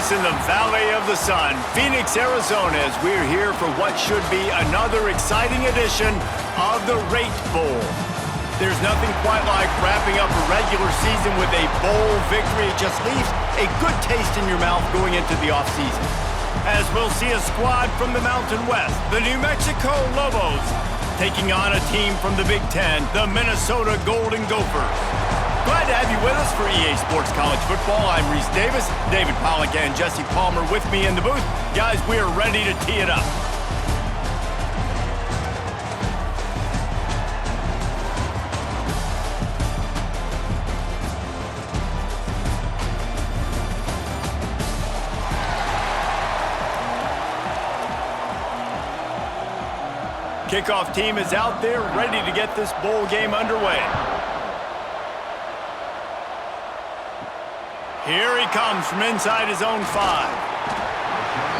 us in the Valley of the Sun, Phoenix, Arizona, as we're here for what should be another exciting edition of the Rate Bowl. There's nothing quite like wrapping up a regular season with a bowl victory. It just leaves a good taste in your mouth going into the offseason. As we'll see a squad from the Mountain West, the New Mexico Lobos, taking on a team from the Big Ten, the Minnesota Golden Gophers. Glad to have you with us for EA Sports College Football. I'm Reese Davis, David Pollack and Jesse Palmer with me in the booth. Guys, we are ready to tee it up. Kickoff team is out there ready to get this bowl game underway. Here he comes from inside his own 5.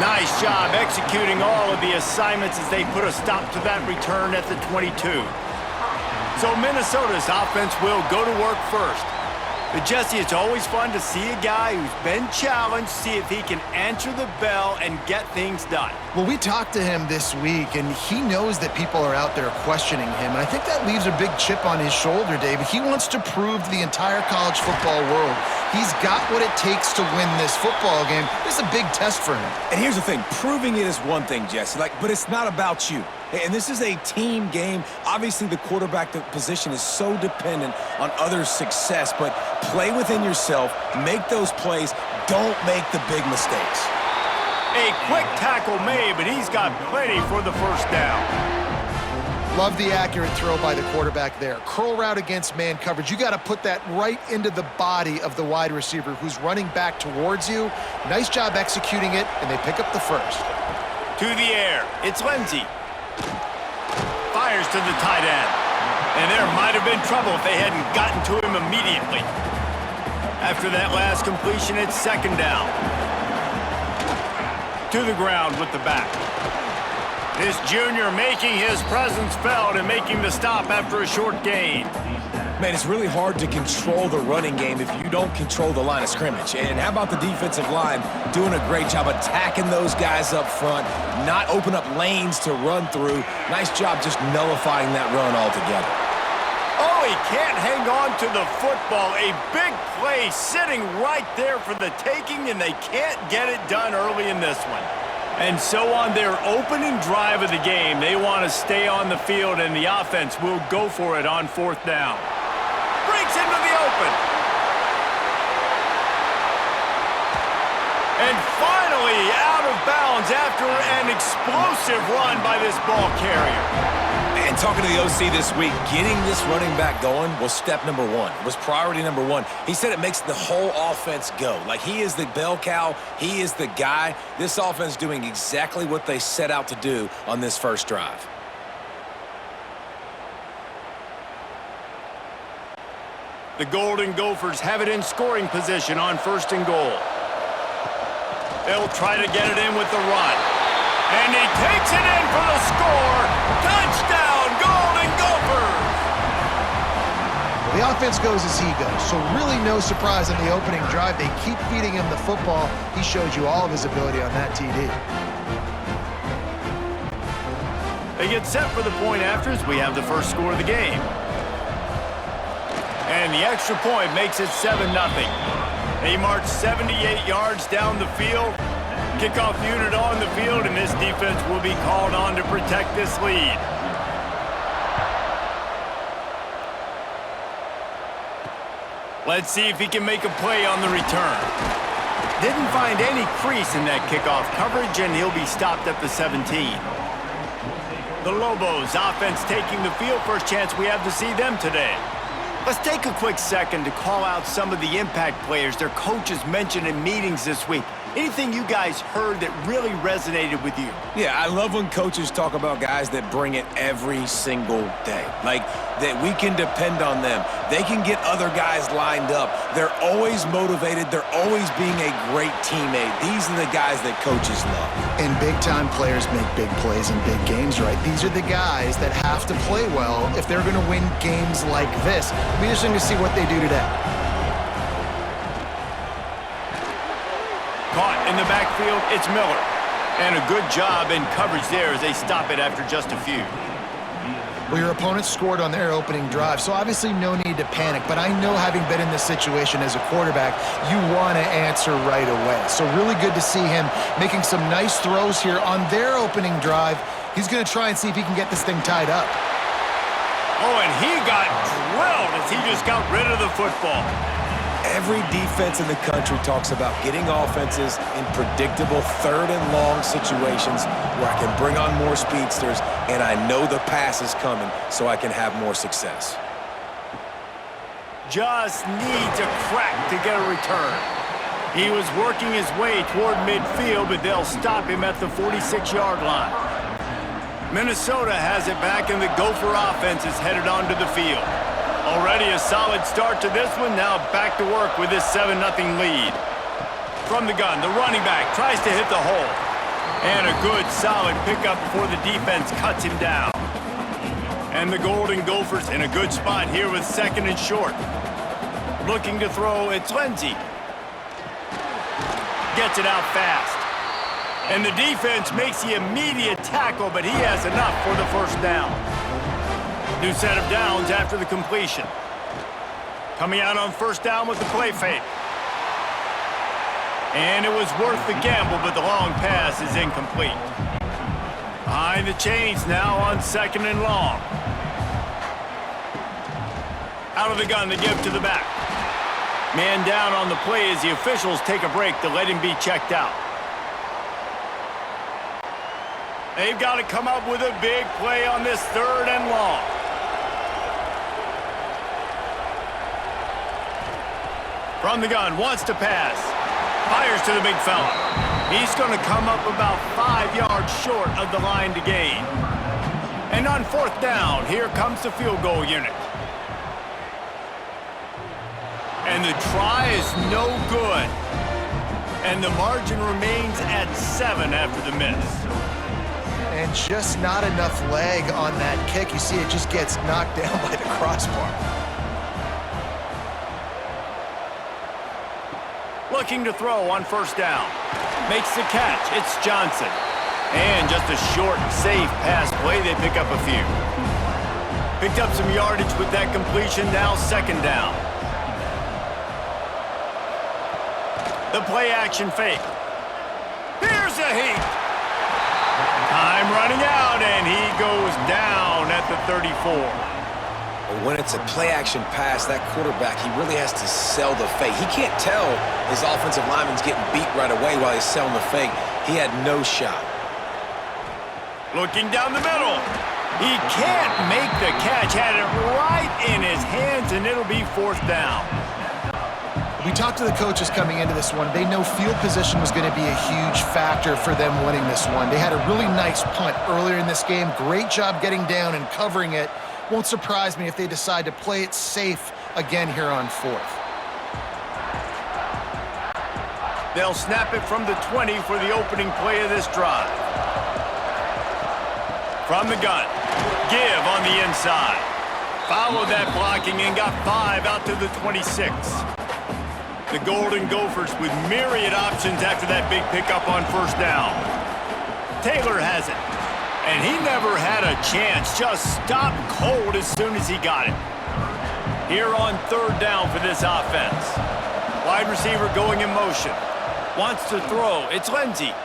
Nice job executing all of the assignments as they put a stop to that return at the 22. So Minnesota's offense will go to work first. But Jesse, it's always fun to see a guy who's been challenged, see if he can answer the bell and get things done. Well, we talked to him this week, and he knows that people are out there questioning him. And I think that leaves a big chip on his shoulder, David. He wants to prove to the entire college football world he's got what it takes to win this football game. This is a big test for him. And here's the thing. Proving it is one thing, Jesse, but it's not about you. And this is a team game. Obviously, the quarterback position is so dependent on others' success, but play within yourself, make those plays, don't make the big mistakes. A quick tackle made, but he's got plenty for the first down. Love the accurate throw by the quarterback there. Curl route against man coverage. You got to put that right into the body of the wide receiver who's running back towards you. Nice job executing it, and they pick up the first. To the air, it's Lindsey. Fires to the tight end. And there might have been trouble if they hadn't gotten to him immediately. After that last completion, it's second down. To the ground with the back. This junior making his presence felt and making the stop after a short gain. Man, it's really hard to control the running game if you don't control the line of scrimmage. And how about the defensive line doing a great job attacking those guys up front, not open up lanes to run through. Nice job just nullifying that run altogether. Oh, he can't hang on to the football. A big play sitting right there for the taking, and they can't get it done early in this one. And so on their opening drive of the game, they want to stay on the field, and the offense will go for it on fourth down. Breaks into the open. And finally out of bounds after an explosive run by this ball carrier. And talking to the OC this week, getting this running back going was step number one. It was priority number one. He said it makes the whole offense go. Like, he is the bell cow. He is the guy. This offense doing exactly what they set out to do on this first drive. The Golden Gophers have it in scoring position on first and goal. They'll try to get it in with the run. And he takes it in for the score. Touchdown, Golden Gophers! The offense goes as he goes, so really no surprise in the opening drive. They keep feeding him the football. He showed you all of his ability on that TD. They get set for the point after as we have the first score of the game. And the extra point makes it 7-0. They march 78 yards down the field. Kickoff unit on the field, and this defense will be called on to protect this lead. Let's see if he can make a play on the return. Didn't find any crease in that kickoff coverage, and he'll be stopped at the 17. The Lobos offense taking the field. First chance we have to see them today. Let's take a quick second to call out some of the impact players their coaches mentioned in meetings this week. Anything you guys heard that really resonated with you? Yeah, I love when coaches talk about guys that bring it every single day. Like, that we can depend on them. They can get other guys lined up. They're always motivated. They're always being a great teammate. These are the guys that coaches love. And big-time players make big plays in big games, right? These are the guys that have to play well if they're going to win games like this. We're just going to see what they do today. Caught in the backfield, it's Miller. And a good job in coverage there as they stop it after just a few. Well, your opponent scored on their opening drive, so obviously no need to panic. But I know, having been in this situation as a quarterback, you want to answer right away. So really good to see him making some nice throws here on their opening drive. He's going to try and see if he can get this thing tied up. Oh, and he got drilled as he just got rid of the football. Every defense in the country talks about getting offenses in predictable third and long situations where I can bring on more speedsters and I know the pass is coming so I can have more success. Just needs a crack to get a return. He was working his way toward midfield, but they'll stop him at the 46-yard line. Minnesota has it back, and the Gopher offense is headed onto the field. Already a solid start to this one. Now back to work with this 7-0 lead. From the gun, the running back tries to hit the hole. And a good, solid pickup before the defense cuts him down. And the Golden Gophers in a good spot here with 2nd and short. Looking to throw, it's Lindsey. Gets it out fast. And the defense makes the immediate tackle, but he has enough for the first down. New set of downs after the completion. Coming out on first down with the play fake. And it was worth the gamble, but the long pass is incomplete. Behind the chains now on 2nd and long. Out of the gun, they give to the back. Man down on the play as the officials take a break to let him be checked out. They've got to come up with a big play on this 3rd and long. From the gun, wants to pass. Fires to the big fella. He's going to come up about 5 yards short of the line to gain. And on 4th down, here comes the field goal unit. And the try is no good. And the margin remains at 7 after the miss. And just not enough leg on that kick. You see it just gets knocked down by the crossbar. Looking to throw on 1st down. Makes the catch. It's Johnson. And just a short, safe pass play. They pick up a few. Picked up some yardage with that completion. Now 2nd down. The play action fake. Here's a heat. Time running out, and he goes down at the 34. When it's a play-action pass, that quarterback, he really has to sell the fake. He can't tell his offensive lineman's getting beat right away while he's selling the fake. He had no shot. Looking down the middle. He can't make the catch. Had it right in his hands, and it'll be 4th down. We talked to the coaches coming into this one. They know field position was going to be a huge factor for them winning this one. They had a really nice punt earlier in this game. Great job getting down and covering it. Won't surprise me if they decide to play it safe again here on 4th. They'll snap it from the 20 for the opening play of this drive. From the gun, give on the inside. Followed that blocking and got 5 out to the 26. The Golden Gophers with myriad options after that big pickup on 1st down. Taylor has it. And he never had a chance. Just stopped cold as soon as he got it. Here on 3rd down for this offense. Wide receiver going in motion. Wants to throw. It's Lindsey.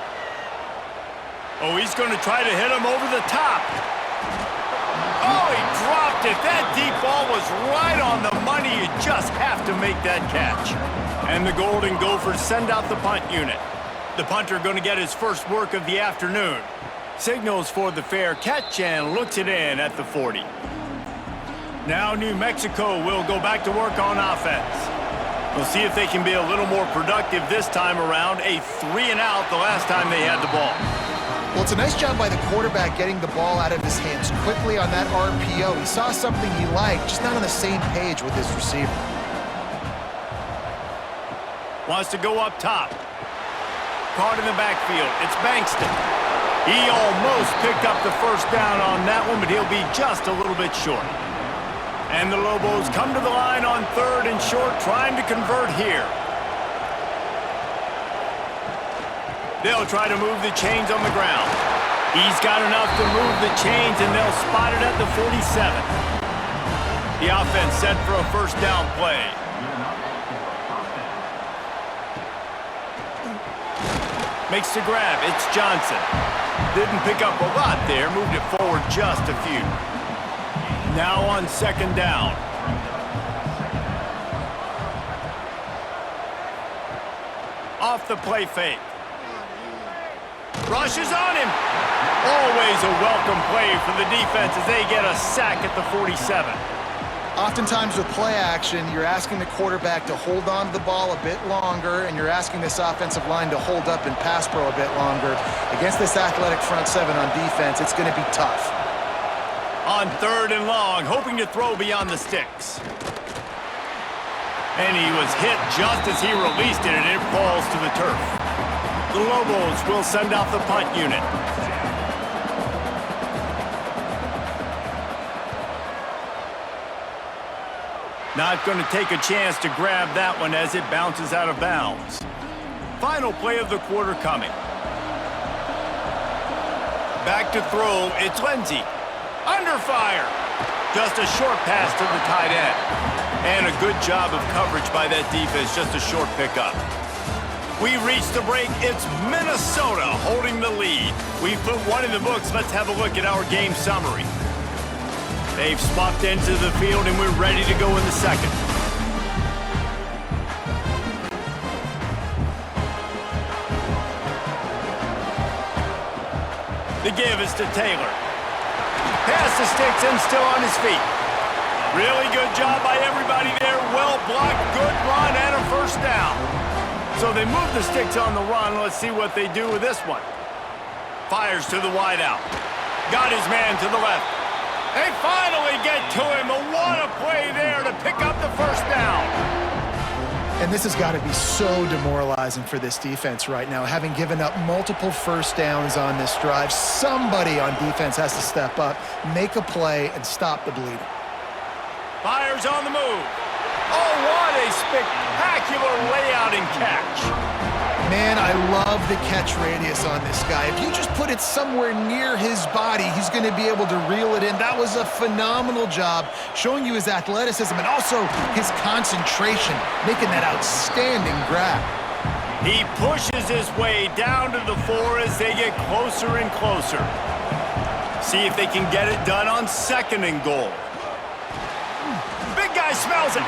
Oh, he's going to try to hit him over the top. Oh, he dropped it. That deep ball was right on the money. You just have to make that catch. And the Golden Gophers send out the punt unit. The punter going to get his first work of the afternoon. Signals for the fair catch and looks it in at the 40. Now New Mexico will go back to work on offense. We'll see if they can be a little more productive this time around. A 3-and-out the last time they had the ball. Well, it's a nice job by the quarterback getting the ball out of his hands quickly on that RPO. He saw something he liked, just not on the same page with his receiver. Wants to go up top. Caught in the backfield. It's Bankston. He almost picked up the first down on that one, but he'll be just a little bit short. And the Lobos come to the line on 3rd and short, trying to convert here. They'll try to move the chains on the ground. He's got enough to move the chains, and they'll spot it at the 47. The offense set for a first down play. Makes the grab. It's Johnson. Didn't pick up a lot there. Moved it forward just a few. Now on second down. Off the play fake. Rushes on him. Always a welcome play for the defense as they get a sack at the 47. Oftentimes with play action, you're asking the quarterback to hold on to the ball a bit longer, and you're asking this offensive line to hold up in pass pro a bit longer. Against this athletic front seven on defense, it's going to be tough. On third and long, hoping to throw beyond the sticks. And he was hit just as he released it, and it falls to the turf. The Lobos will send out the punt unit. Not going to take a chance to grab that one as it bounces out of bounds. Final play of the quarter coming. Back to throw, it's Lindsey. Under fire. Just a short pass to the tight end. And a good job of coverage by that defense, just a short pickup. We reached the break. It's Minnesota holding the lead. We've put one in the books. Let's have a look at our game summary. They've swapped into the field, and we're ready to go in the second. The give is to Taylor. Pass the sticks and still on his feet. Really good job by everybody there. Well blocked, good run, and a first down. So they move the sticks on the run. Let's see what they do with this one. Fires to the wideout. Got his man to the left. They finally get to him. What a play there to pick up the first down. And this has got to be so demoralizing for this defense right now. Having given up multiple first downs on this drive, somebody on defense has to step up, make a play, and stop the bleeding. Fires on the move. Oh, what a spectacular layout and catch. Man, I love the catch radius on this guy. If you just put it somewhere near his body, he's going to be able to reel it in. That was a phenomenal job, showing you his athleticism and also his concentration, making that outstanding grab. He pushes his way down to the 4 as they get closer and closer. See if they can get it done on second and goal. Big guy smells it.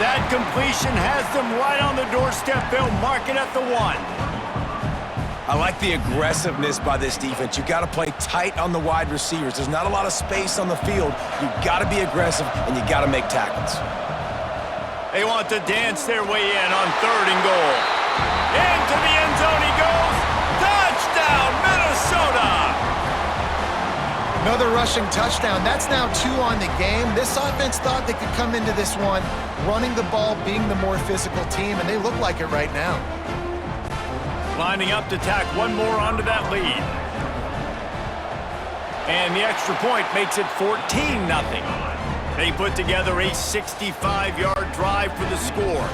That completion has them right on the doorstep. They'll mark it at the 1. I like the aggressiveness by this defense. You got to play tight on the wide receivers. There's not a lot of space on the field. You got to be aggressive, and you got to make tackles. They want to dance their way in on third and goal. Into the end zone he goes. Touchdown, Minnesota! Another rushing touchdown. That's now 2 on the game. This offense thought they could come into this one running the ball, being the more physical team, and they look like it right now. Lining up to tack one more onto that lead. And the extra point makes it 14-0. They put together a 65-yard drive for the score.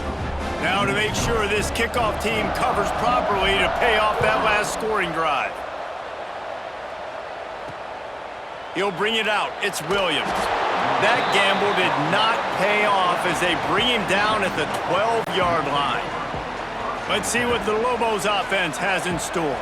Now to make sure this kickoff team covers properly to pay off that last scoring drive. He'll bring it out. It's Williams. That gamble did not pay off as they bring him down at the 12-yard line. Let's see what the Lobos offense has in store.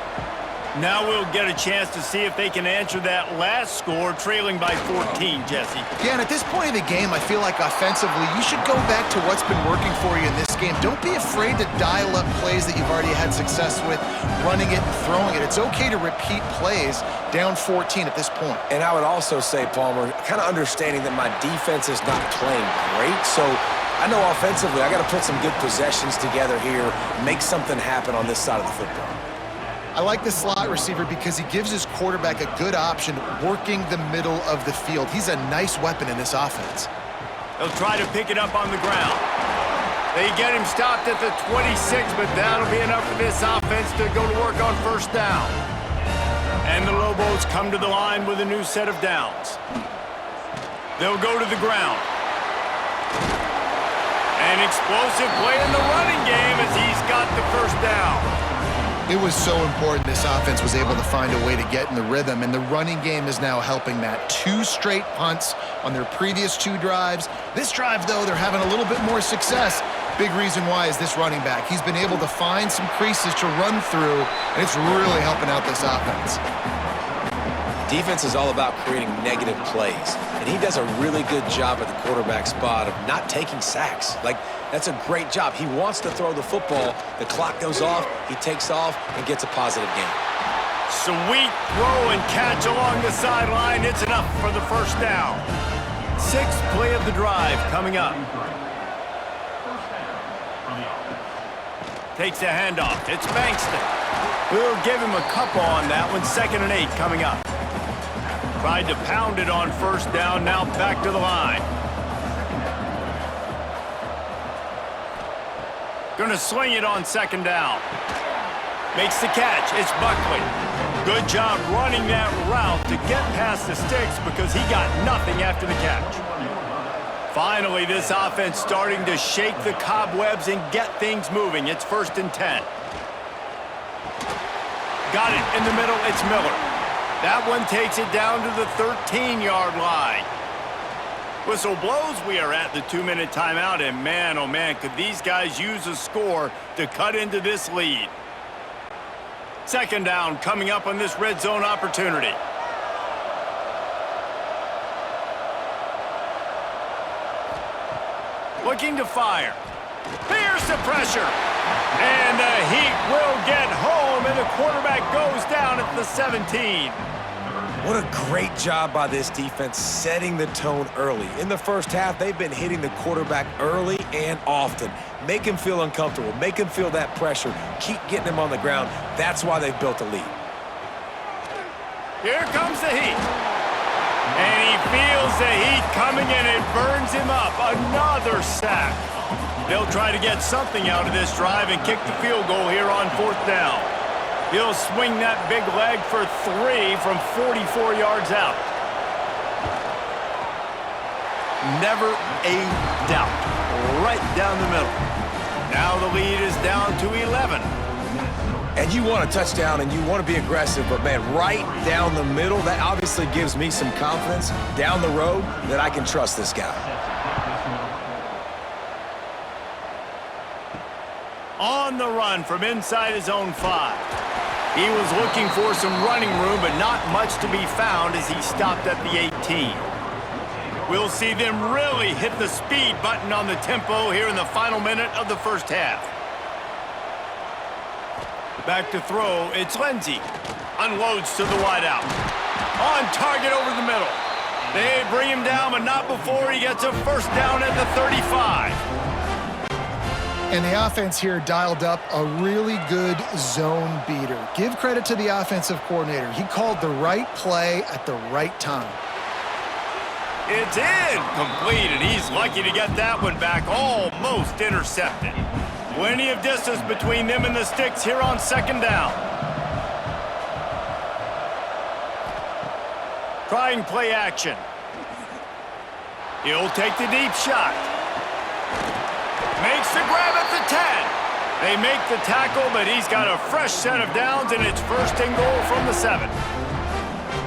Now we'll get a chance to see if they can answer that last score, trailing by 14, Jesse. Yeah, and at this point in the game, I feel like offensively, you should go back to what's been working for you in this game. Don't be afraid to dial up plays that you've already had success with, running it and throwing it. It's okay to repeat plays down 14 at this point. And I would also say, Palmer, kind of understanding that my defense is not playing great, so I know offensively I got to put some good possessions together here, make something happen on this side of the football. I like the slot receiver because he gives his quarterback a good option working the middle of the field. He's a nice weapon in this offense. They'll try to pick it up on the ground. They get him stopped at the 26, but that'll be enough for this offense to go to work on first down. And the Lobos come to the line with a new set of downs. They'll go to the ground. An explosive play in the running game as he's got the first down. It was so important this offense was able to find a way to get in the rhythm, and the running game is now helping that. 2 straight punts on their previous 2 drives. This drive, though, they're having a little bit more success. Big reason why is this running back. He's been able to find some creases to run through, and it's really helping out this offense. Defense is all about creating negative plays, and he does a really good job at the quarterback spot of not taking sacks. Like, that's a great job. He wants to throw the football. The clock goes off, he takes off, and gets a positive gain. Sweet throw and catch along the sideline. It's enough for the first down. 6th play of the drive coming up. Takes a handoff. It's Bankston. We'll give him a couple on that one. 2nd and 8 coming up. Tried to pound it on first down, now back to the line. Gonna swing it on 2nd down. Makes the catch, it's Buckley. Good job running that route to get past the sticks because he got nothing after the catch. Finally, this offense starting to shake the cobwebs and get things moving. It's 1st and 10. Got it in the middle, it's Miller. That one takes it down to the 13-yard line. Whistle blows, we are at the 2-minute timeout, and man, oh man, could these guys use a score to cut into this lead. 2nd down coming up on this red zone opportunity. Looking to fire. Here's the pressure. And the Heat will get home, and the quarterback goes down at the 17. What a great job by this defense setting the tone early. In the first half, they've been hitting the quarterback early and often. Make him feel uncomfortable. Make him feel that pressure. Keep getting him on the ground. That's why they've built a lead. Here comes the Heat. And he feels the heat coming and it burns him up. Another sack. They'll try to get something out of this drive and kick the field goal here on 4th down. He'll swing that big leg for 3 from 44 yards out. Never a doubt. Right down the middle. Now the lead is down to 11. And you want a touchdown and you want to be aggressive, but man, right down the middle, that obviously gives me some confidence down the road that I can trust this guy. On the run from inside his own 5. He was looking for some running room, but not much to be found as he stopped at the 18. We'll see them really hit the speed button on the tempo here in the final minute of the first half. Back to throw, it's Lindsey. Unloads to the wideout. On target over the middle. They bring him down, but not before he gets a first down at the 35. And the offense here dialed up a really good zone beater. Give credit to the offensive coordinator. He called the right play at the right time. It's incomplete, and he's lucky to get that one back, almost intercepted. Plenty of distance between them and the sticks here on 2nd down. Trying play action. He'll take the deep shot. Makes the grab at the 10. They make the tackle, but he's got a fresh set of downs, and it's 1st and goal from the 7.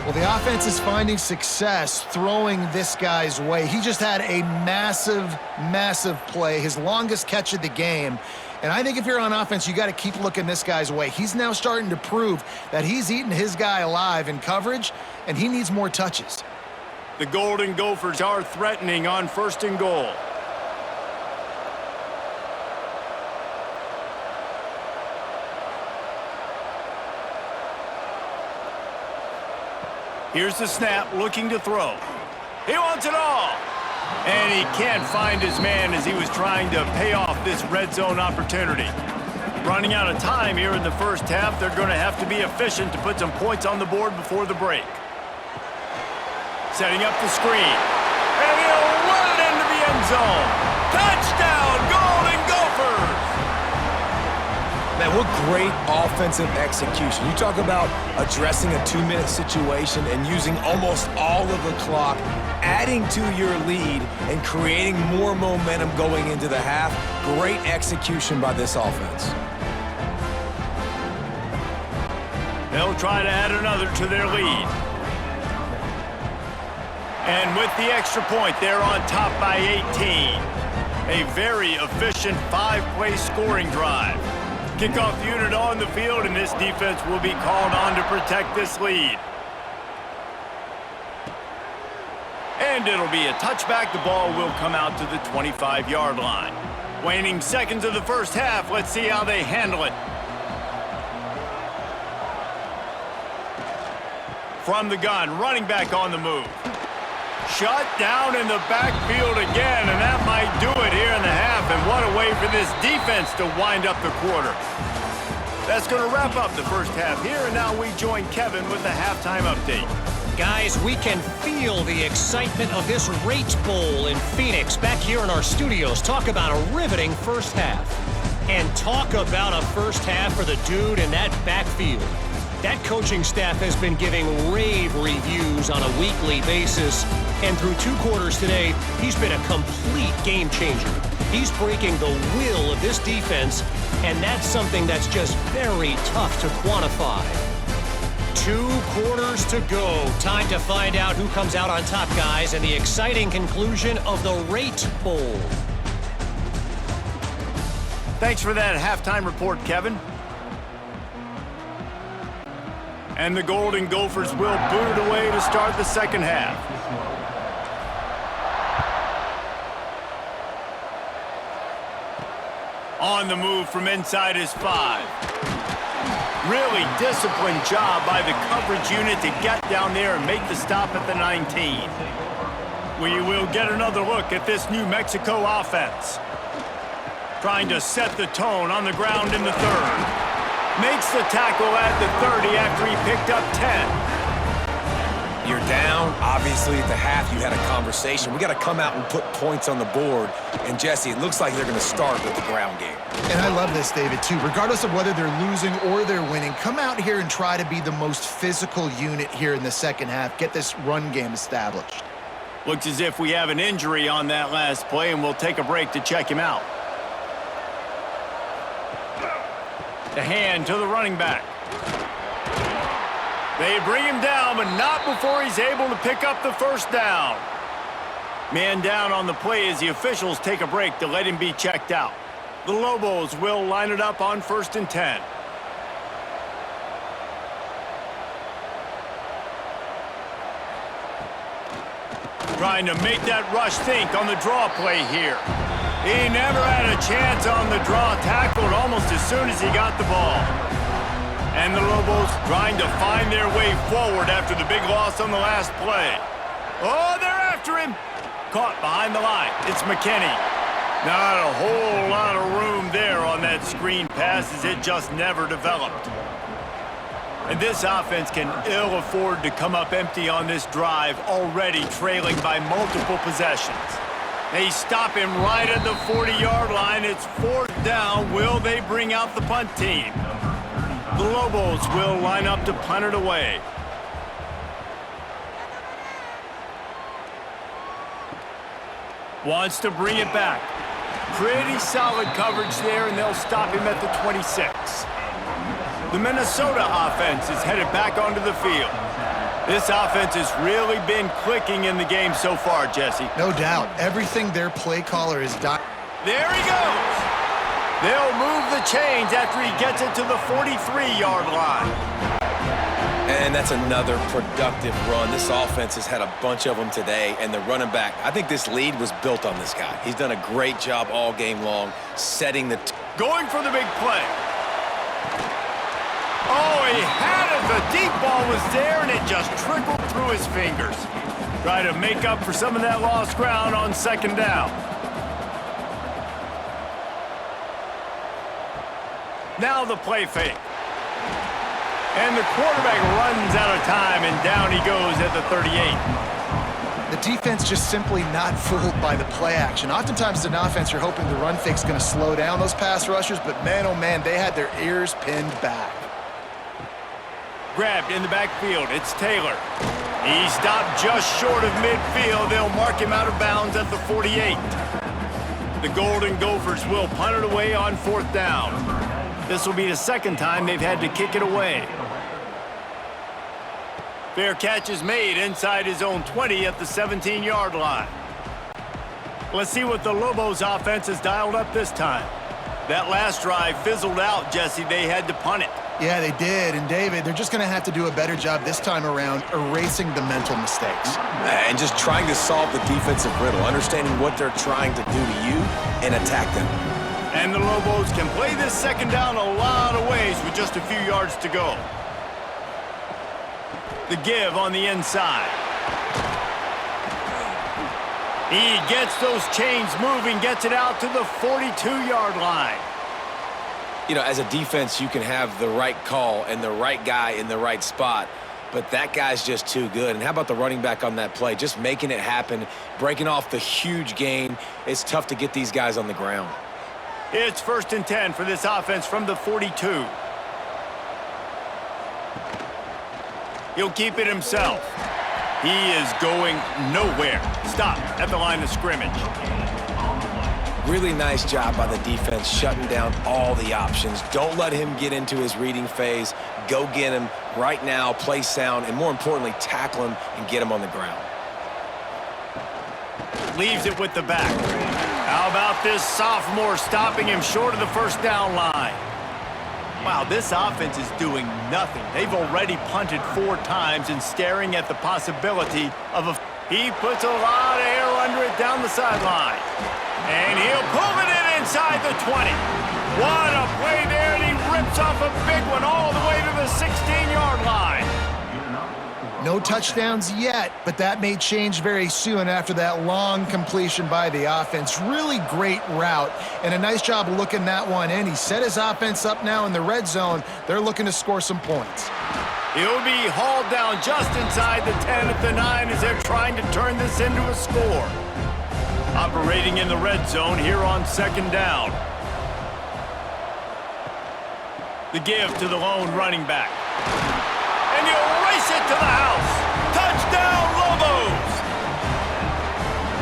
Well, the offense is finding success throwing this guy's way. He just had a massive, massive play, his longest catch of the game. And I think if you're on offense, you got to keep looking this guy's way. He's now starting to prove that he's eating his guy alive in coverage, and he needs more touches. The Golden Gophers are threatening on 1st and goal. Here's the snap, looking to throw. He wants it all. And he can't find his man as he was trying to pay off this red zone opportunity. Running out of time here in the first half, they're going to have to be efficient to put some points on the board before the break. Setting up the screen. And he'll run it into the end zone. Touchdown, Golden Gophers! Man, what great offensive execution. You talk about addressing a 2-minute situation and using almost all of the clock, adding to your lead and creating more momentum going into the half. Great execution by this offense. They'll try to add another to their lead. And with the extra point, they're on top by 18. A very efficient 5-play scoring drive. Kickoff unit on the field, and this defense will be called on to protect this lead. And it'll be a touchback. The ball will come out to the 25-yard line. Waning seconds of the first half. Let's see how they handle it. From the gun, running back on the move. Shut down in the backfield again, and that might do it here in the half. And what a way for this defense to wind up the quarter. That's going to wrap up the first half here, and now we join Kevin with the halftime update. Guys, we can feel the excitement of this Rate Bowl in Phoenix back here in our studios. Talk about a riveting first half. And talk about a first half for the dude in that backfield. That coaching staff has been giving rave reviews on a weekly basis. And through 2 quarters today, he's been a complete game changer. He's breaking the will of this defense, and that's something that's just very tough to quantify. 2 quarters to go. Time to find out who comes out on top, guys, and the exciting conclusion of the Rate Bowl. Thanks for that halftime report, Kevin. And the Golden Gophers will boot it away to start the second half. On the move from inside his 5. Really disciplined job by the coverage unit to get down there and make the stop at the 19. We will get another look at this New Mexico offense. Trying to set the tone on the ground in the 3rd. Makes the tackle at the 30 after he picked up 10. You're down. Obviously, at the half, you had a conversation. We got to come out and put points on the board. And, Jesse, it looks like they're going to start with the ground game. And I love this, David, too. Regardless of whether they're losing or they're winning, come out here and try to be the most physical unit here in the second half. Get this run game established. Looks as if we have an injury on that last play, and we'll take a break to check him out. The hand to the running back. They bring him down, but not before he's able to pick up the first down. Man down on the play as the officials take a break to let him be checked out. The Lobos will line it up on 1st and 10. Trying to make that rush think on the draw play here. He never had a chance on the draw, tackled almost as soon as he got the ball. And the Lobos trying to find their way forward after the big loss on the last play. Oh, they're after him. Caught behind the line. It's McKinney. Not a whole lot of room there on that screen pass as it just never developed. And this offense can ill afford to come up empty on this drive, already trailing by multiple possessions. They stop him right at the 40-yard line. It's 4th down. Will they bring out the punt team? The Lobos will line up to punt it away. Wants to bring it back. Pretty solid coverage there, and they'll stop him at the 26. The Minnesota offense is headed back onto the field. This offense has really been clicking in the game so far, Jesse. No doubt. Everything their play caller is done. There he goes. They'll move the chains after he gets it to the 43-yard line. And that's another productive run. This offense has had a bunch of them today, and the running back, I think this lead was built on this guy. He's done a great job all game long, setting the... Going for the big play. Oh, he had it. The deep ball was there, and it just trickled through his fingers. Try to make up for some of that lost ground on 2nd down. Now the play fake. And the quarterback runs out of time, and down he goes at the 38. The defense just simply not fooled by the play action. Oftentimes as an offense, you're hoping the run fake's going to slow down those pass rushers, but man, oh man, they had their ears pinned back. Grabbed in the backfield, it's Taylor. He stopped just short of midfield. They'll mark him out of bounds at the 48. The Golden Gophers will punt it away on 4th down. This will be the 2nd time they've had to kick it away. Fair catch is made inside his own 20 at the 17-yard line. Let's see what the Lobos offense has dialed up this time. That last drive fizzled out, Jesse. They had to punt it. Yeah, they did. And, David, they're just going to have to do a better job this time around erasing the mental mistakes. And just trying to solve the defensive riddle, understanding what they're trying to do to you and attack them. And the Lobos can play this second down a lot of ways with just a few yards to go. The give on the inside. He gets those chains moving, gets it out to the 42-yard line. You know, as a defense, you can have the right call and the right guy in the right spot, but that guy's just too good. And how about the running back on that play? Just making it happen, breaking off the huge gain. It's tough to get these guys on the ground. It's 1st and 10 for this offense from the 42. He'll keep it himself. He is going nowhere. Stop at the line of scrimmage. Really nice job by the defense shutting down all the options. Don't let him get into his reading phase. Go get him right now, play sound, and more importantly, tackle him and get him on the ground. Leaves it with the back. How about this sophomore stopping him short of the first down line? Wow, this offense is doing nothing. They've already punted 4 times and staring at the possibility of a... He puts a lot of air under it down the sideline. And he'll pull it in inside the 20. What a play there, and he rips off a big one all the way to the 16-yard line. No touchdowns yet, but that may change very soon after that long completion by the offense. Really great route, and a nice job of looking that one in. He set his offense up now in the red zone. They're looking to score some points. He'll be hauled down just inside the 10 at the 9 as they're trying to turn this into a score. Operating in the red zone here on 2nd down. The give to the lone running back. And he'll race it to the house. Touchdown, Lobos!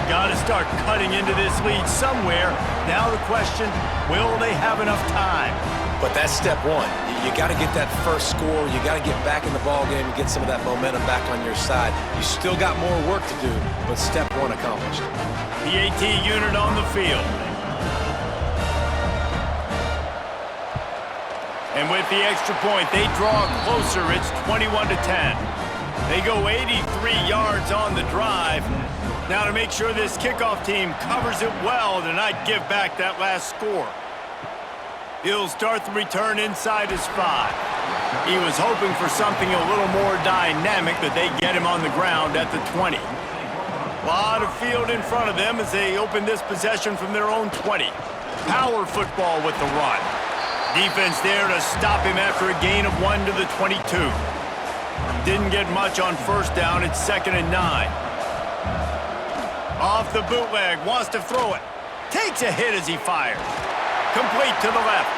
Got to start cutting into this lead somewhere. Now the question, will they have enough time? But that's step one. You got to get that first score. You got to get back in the ball game and get some of that momentum back on your side. You still got more work to do, but step one accomplished. The AT unit on the field. And with the extra point, they draw closer. It's 21-10. They go 83 yards on the drive. Now to make sure this kickoff team covers it well to not give back that last score. He'll start the return inside his 5. He was hoping for something a little more dynamic, but they get him on the ground at the 20. A lot of field in front of them as they open this possession from their own 20. Power football with the run. Defense there to stop him after a gain of 1 to the 22. Didn't get much on first down. It's 2nd and 9. Off the bootleg, wants to throw it. Takes a hit as he fires. Complete to the left.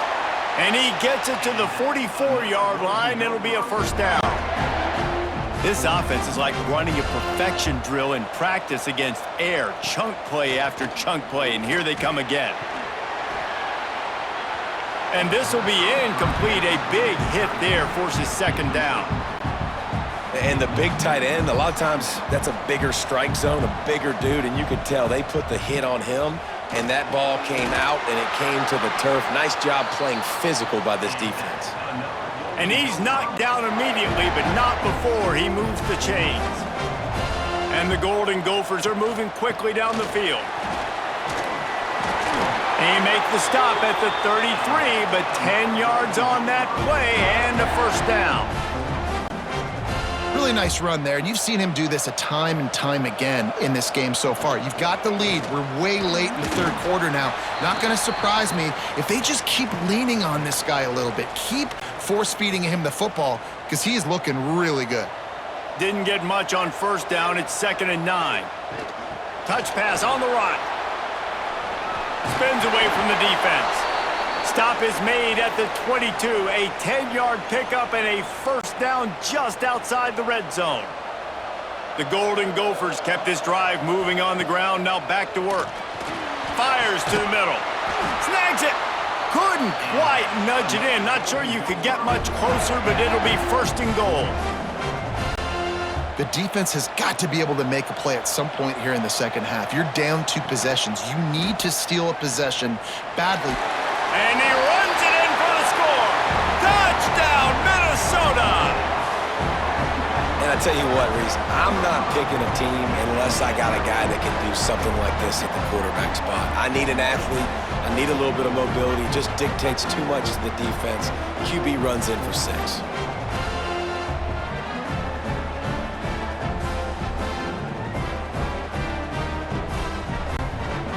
And he gets it to the 44-yard line. It'll be a first down. This offense is like running a perfection drill in practice against air. Chunk play after chunk play, and here they come again. And this will be incomplete. A big hit there forces 2nd down. And the big tight end, a lot of times that's a bigger strike zone, a bigger dude, and you could tell they put the hit on him, and that ball came out, and it came to the turf. Nice job playing physical by this defense. And he's knocked down immediately, but not before he moves the chains. And the Golden Gophers are moving quickly down the field. He makes the stop at the 33, but 10 yards on that play and a first down. Really nice run there, and you've seen him do this a time and time again in this game so far. You've got the lead. We're way late in the 3rd quarter now. Not going to surprise me if they just keep leaning on this guy a little bit. Keep force-feeding him the football because he's looking really good. Didn't get much on first down. It's 2nd and 9. Touch pass on the run. Spins away from the defense. Stop is made at the 22. A 10-yard pickup and a first down just outside the red zone. The Golden Gophers kept this drive moving on the ground. Now back to work. Fires to the middle. Snags it. Couldn't quite nudge it in. Not sure you could get much closer, but it'll be 1st and goal. The defense has got to be able to make a play at some point here in the second half. You're down 2 possessions. You need to steal a possession badly. And he runs it in for the score. Touchdown, Minnesota! And I tell you what, Reese, I'm not picking a team unless I got a guy that can do something like this at the quarterback spot. I need an athlete. I need a little bit of mobility. It just dictates too much to the defense. QB runs in for 6.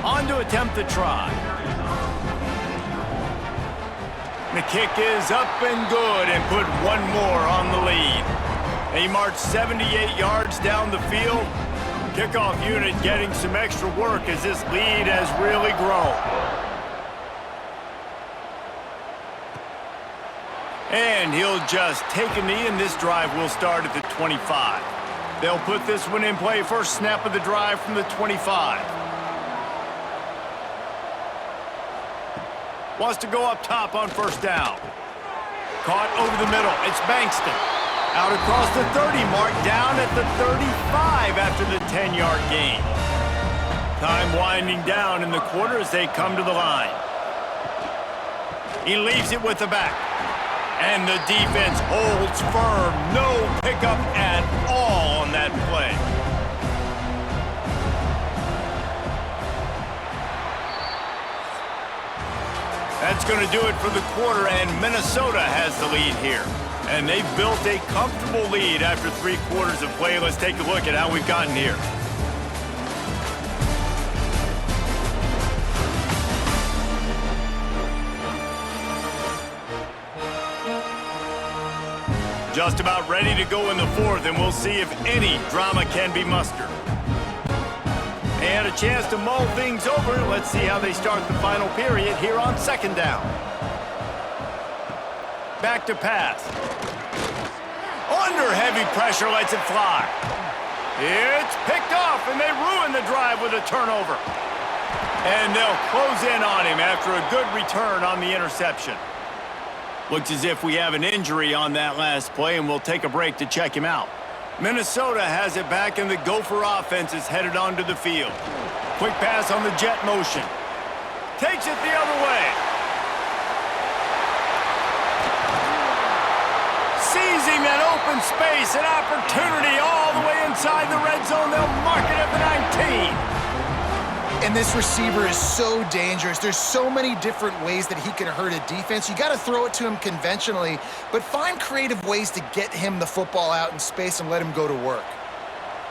On to attempt the try. The kick is up and good and put one more on the lead. He marched 78 yards down the field. Kickoff unit getting some extra work as this lead has really grown. And he'll just take a knee, and this drive will start at the 25. They'll put this one in play. First snap of the drive from the 25. Wants to go up top on first down. Caught over the middle. It's Bankston. Out across the 30 mark, down at the 35 after the 10-yard gain. Time winding down in the quarter as they come to the line. He leaves it with the back. And the defense holds firm. No pickup at all on that play. That's going to do it for the quarter, and Minnesota has the lead here. And they've built a comfortable lead after 3 quarters of play. Let's take a look at how we've gotten here. Just about ready to go in the 4th, and we'll see if any drama can be mustered. And a chance to mull things over. Let's see how they start the final period here on second down. Back to pass. Under heavy pressure, lets it fly. It's picked off, and they ruin the drive with a turnover. And they'll close in on him after a good return on the interception. Looks as if we have an injury on that last play, and we'll take a break to check him out. Minnesota has it back, and the Gopher offense is headed onto the field. Quick pass on the jet motion. Takes it the other way. Seizing that open space, an opportunity all the way inside the red zone. They'll mark it at the 19. And this receiver is so dangerous. There's so many different ways that he can hurt a defense. You got to throw it to him conventionally, but find creative ways to get him the football out in space and let him go to work.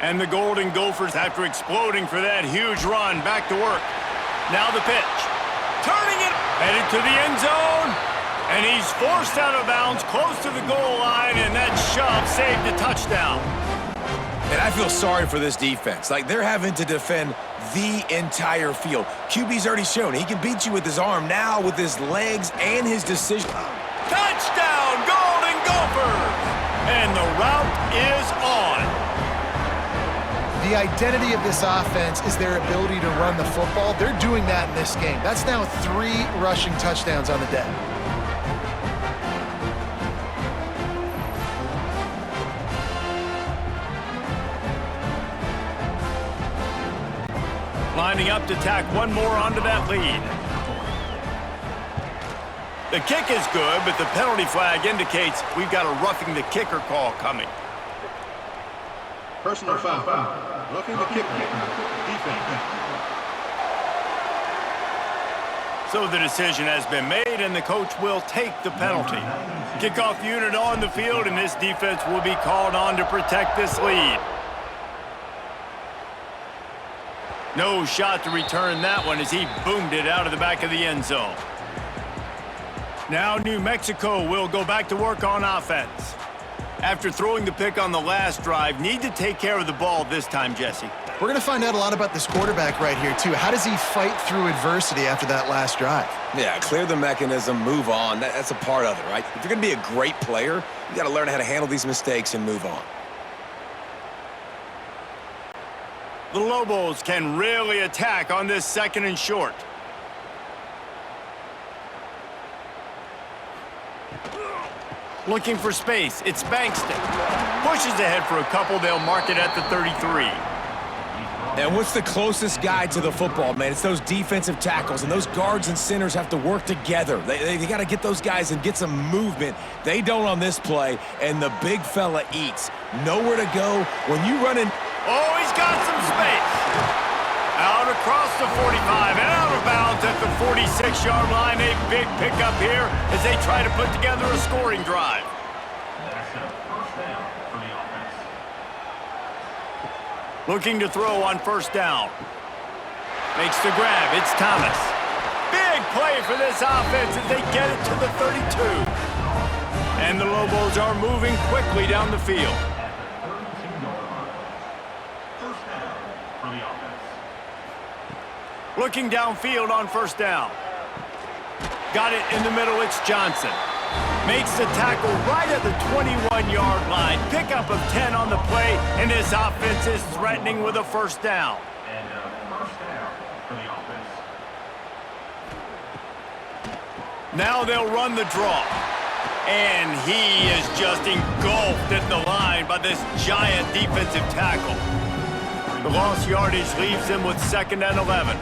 And the Golden Gophers, after exploding for that huge run, back to work. Now the pitch. Turning it, headed to the end zone. And he's forced out of bounds, close to the goal line, and that shove saved a touchdown. And I feel sorry for this defense. Like, they're having to defend the entire field. QB's already shown he can beat you with his arm. Now with his legs and his decision. Touchdown, Golden Gophers! And the route is on. The identity of this offense is their ability to run the football. They're doing that in this game. That's now 3 rushing touchdowns on the day. Lining up to tack one more onto that lead. The kick is good, but the penalty flag indicates we've got a roughing the kicker call coming. Personal foul. Roughing the kicker. Defense. So the decision has been made, and the coach will take the penalty. Kickoff unit on the field, and this defense will be called on to protect this lead. No shot to return that one as he boomed it out of the back of the end zone. Now New Mexico will go back to work on offense. After throwing the pick on the last drive, need to take care of the ball this time, Jesse. We're going to find out a lot about this quarterback right here, too. How does he fight through adversity after that last drive? Yeah, clear the mechanism, move on. That's a part of it, right? If you're going to be a great player, you got to learn how to handle these mistakes and move on. The Lobos can really attack on this second and short. Looking for space, it's Bankston. Pushes ahead for a couple, they'll mark it at the 33. And what's the closest guy to the football, man? It's those defensive tackles, and those guards and centers have to work together. They got to get those guys and get some movement. They don't on this play, and the big fella eats. Nowhere to go. When you run in... Oh, he's got some space. Out across the 45 and out of bounds at the 46-yard line. A big pickup here as they try to put together a scoring drive. Looking to throw on first down. Makes the grab. It's Thomas. Big play for this offense as they get it to the 32. And the Lobos are moving quickly down the field. Looking downfield on first down. Got it in the middle. It's Johnson. Makes the tackle right at the 21-yard line. Pickup of 10 on the play, and this offense is threatening with a first down. And first down for the offense. Now they'll run the draw. And he is just engulfed at the line by this giant defensive tackle. The lost yardage leaves him with 2nd and 11.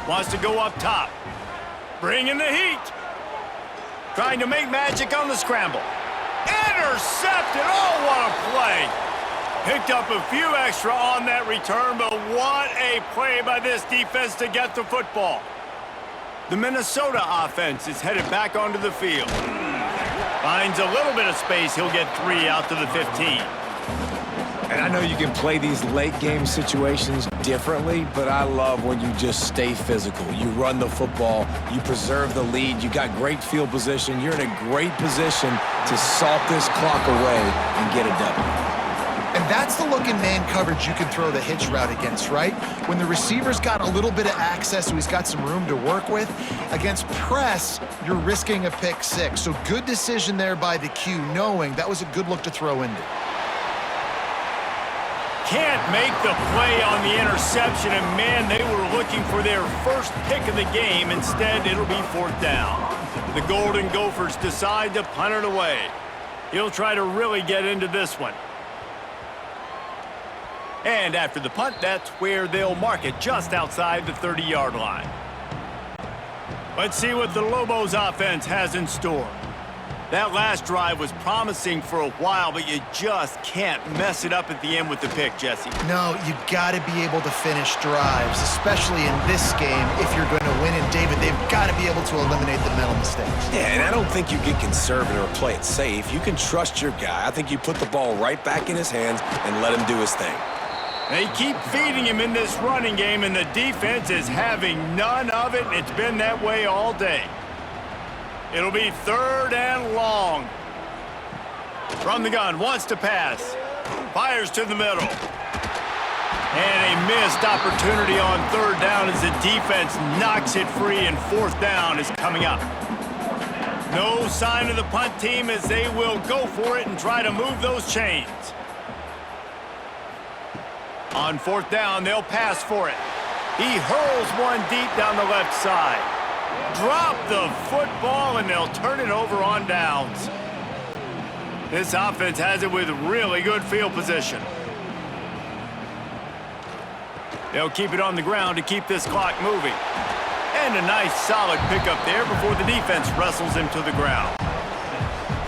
Wants to go up top. Bringing the heat. Trying to make magic on the scramble. Intercepted! Oh, what a play! Picked up a few extra on that return, but what a play by this defense to get the football. The Minnesota offense is headed back onto the field. Finds a little bit of space. He'll get 3 out to the 15. And I know you can play these late-game situations differently, but I love when you just stay physical. You run the football, you preserve the lead, you got great field position, you're in a great position to salt this clock away and get a W. And that's the look in man coverage you can throw the hitch route against, right? When the receiver's got a little bit of access, so he's got some room to work with. Against press, you're risking a pick 6. So good decision there by the Q, knowing that was a good look to throw into. Can't make the play on the interception, and man, they were looking for their first pick of the game. Instead, it'll be 4th down. The Golden Gophers decide to punt it away. He'll try to really get into this one. And after the punt, that's where they'll mark it, just outside the 30-yard line. Let's see what the Lobos offense has in store. That last drive was promising for a while, but you just can't mess it up at the end with the pick, Jesse. No, you got to be able to finish drives, especially in this game if you're going to win. And David, they've got to be able to eliminate the mental mistakes. Yeah, and I don't think you get conservative or play it safe. You can trust your guy. I think you put the ball right back in his hands and let him do his thing. They keep feeding him in this running game, and the defense is having none of it, and it's been that way all day. It'll be 3rd and long. From the gun, wants to pass. Fires to the middle. And a missed opportunity on 3rd down as the defense knocks it free, and 4th down is coming up. No sign of the punt team as they will go for it and try to move those chains. On 4th down, they'll pass for it. He hurls one deep down the left side. Drop the football, and they'll turn it over on downs. This offense has it with really good field position. They'll keep it on the ground to keep this clock moving. And a nice solid pickup there before the defense wrestles him to the ground.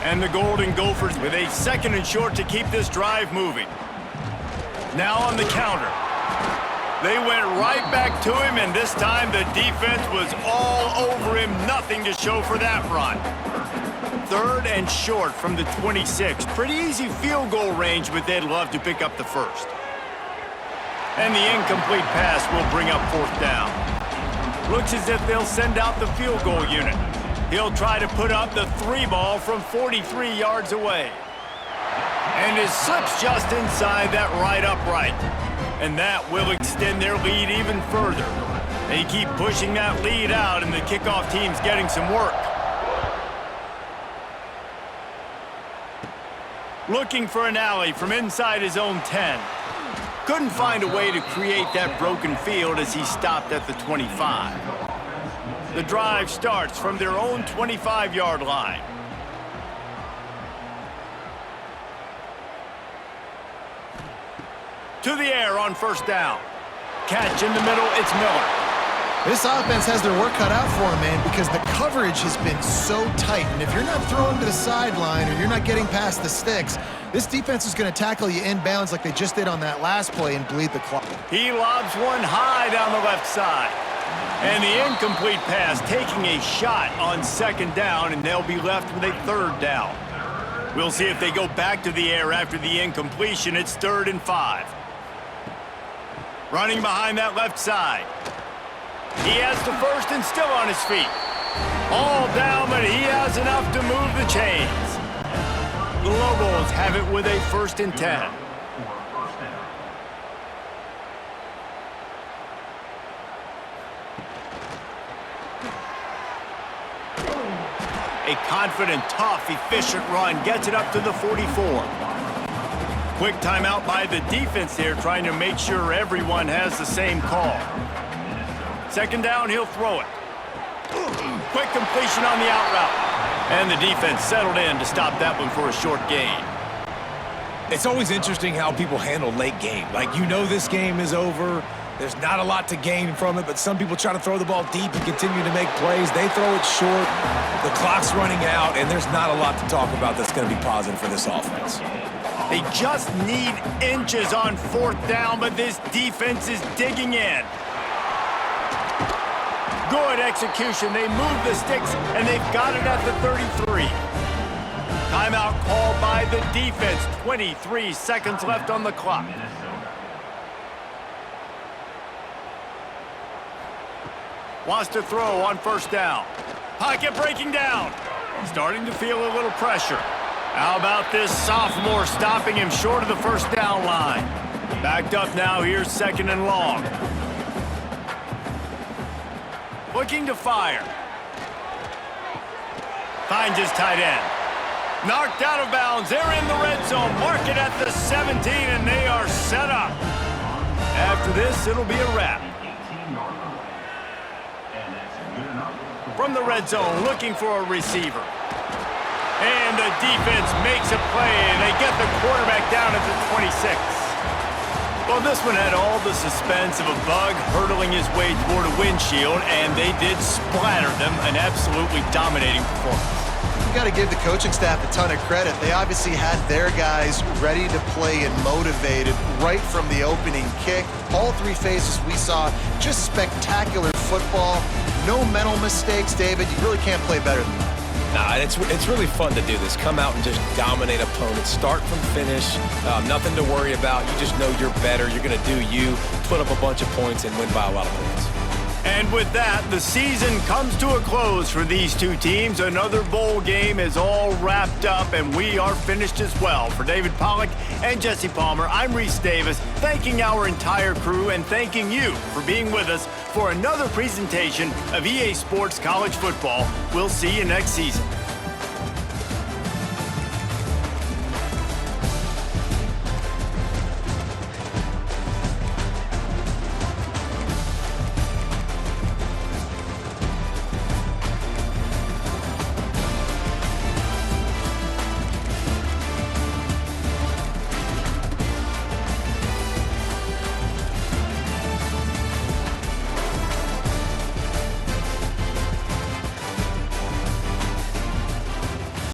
And the Golden Gophers with a 2nd and short to keep this drive moving. Now on the counter. They went right back to him, and this time the defense was all over him. Nothing to show for that run. 3rd and short from the 26. Pretty easy field goal range, but they'd love to pick up the 1st. And the incomplete pass will bring up 4th down. Looks as if they'll send out the field goal unit. He'll try to put up the 3 ball from 43 yards away. And it slips just inside that right upright. And that will extend their lead even further. They keep pushing that lead out, and the kickoff team's getting some work. Looking for an alley from inside his own 10. Couldn't find a way to create that broken field as he stopped at the 25. The drive starts from their own 25-yard line. To the air on first down. Catch in the middle, it's Miller. This offense has their work cut out for them, man, because the coverage has been so tight. And if you're not throwing to the sideline or you're not getting past the sticks, this defense is going to tackle you inbounds like they just did on that last play and bleed the clock. He lobs one high down the left side. And the incomplete pass taking a shot on second down, and they'll be left with a third down. We'll see if they go back to the air after the incompletion. It's 3rd and 5. Running behind that left side. He has the first and still on his feet. All down, but he has enough to move the chains. The Lobos have it with a 1st and 10. A confident, tough, efficient run gets it up to the 44. Quick timeout by the defense there, trying to make sure everyone has the same call. 2nd down, he'll throw it. Quick completion on the out route. And the defense settled in to stop that one for a short gain. It's always interesting how people handle late game. Like, you know this game is over. There's not a lot to gain from it, but some people try to throw the ball deep and continue to make plays. They throw it short. The clock's running out, and there's not a lot to talk about that's going to be positive for this offense. They just need inches on 4th down, but this defense is digging in. Good execution. They move the sticks, and they've got it at the 33. Timeout called by the defense. 23 seconds left on the clock. Wants to throw on 1st down. Pocket breaking down. Starting to feel a little pressure. How about this sophomore stopping him short of the 1st down line? Backed up now, here's 2nd and long. Looking to fire. Finds his tight end. Knocked out of bounds. They're in the red zone. Mark it at the 17, and they are set up. After this, it'll be a wrap. From the red zone, looking for a receiver. And the defense makes a play, and they get the quarterback down at the 26. Well, this one had all the suspense of a bug hurtling his way toward a windshield, and they did splatter them. An absolutely dominating performance. You got to give the coaching staff a ton of credit. They obviously had their guys ready to play and motivated right from the opening kick. All 3 phases we saw, just spectacular football. No mental mistakes, David. You really can't play better than that. Nah, it's really fun to do this. Come out and just dominate opponents. Start from finish. Nothing to worry about. You just know you're better. You're going to do you, put up a bunch of points, and win by a lot of points. And with that, the season comes to a close for these two teams. Another bowl game is all wrapped up, and we are finished as well. For David Pollack and Jesse Palmer, I'm Reese Davis, thanking our entire crew and thanking you for being with us for another presentation of EA Sports College Football. We'll see you next season.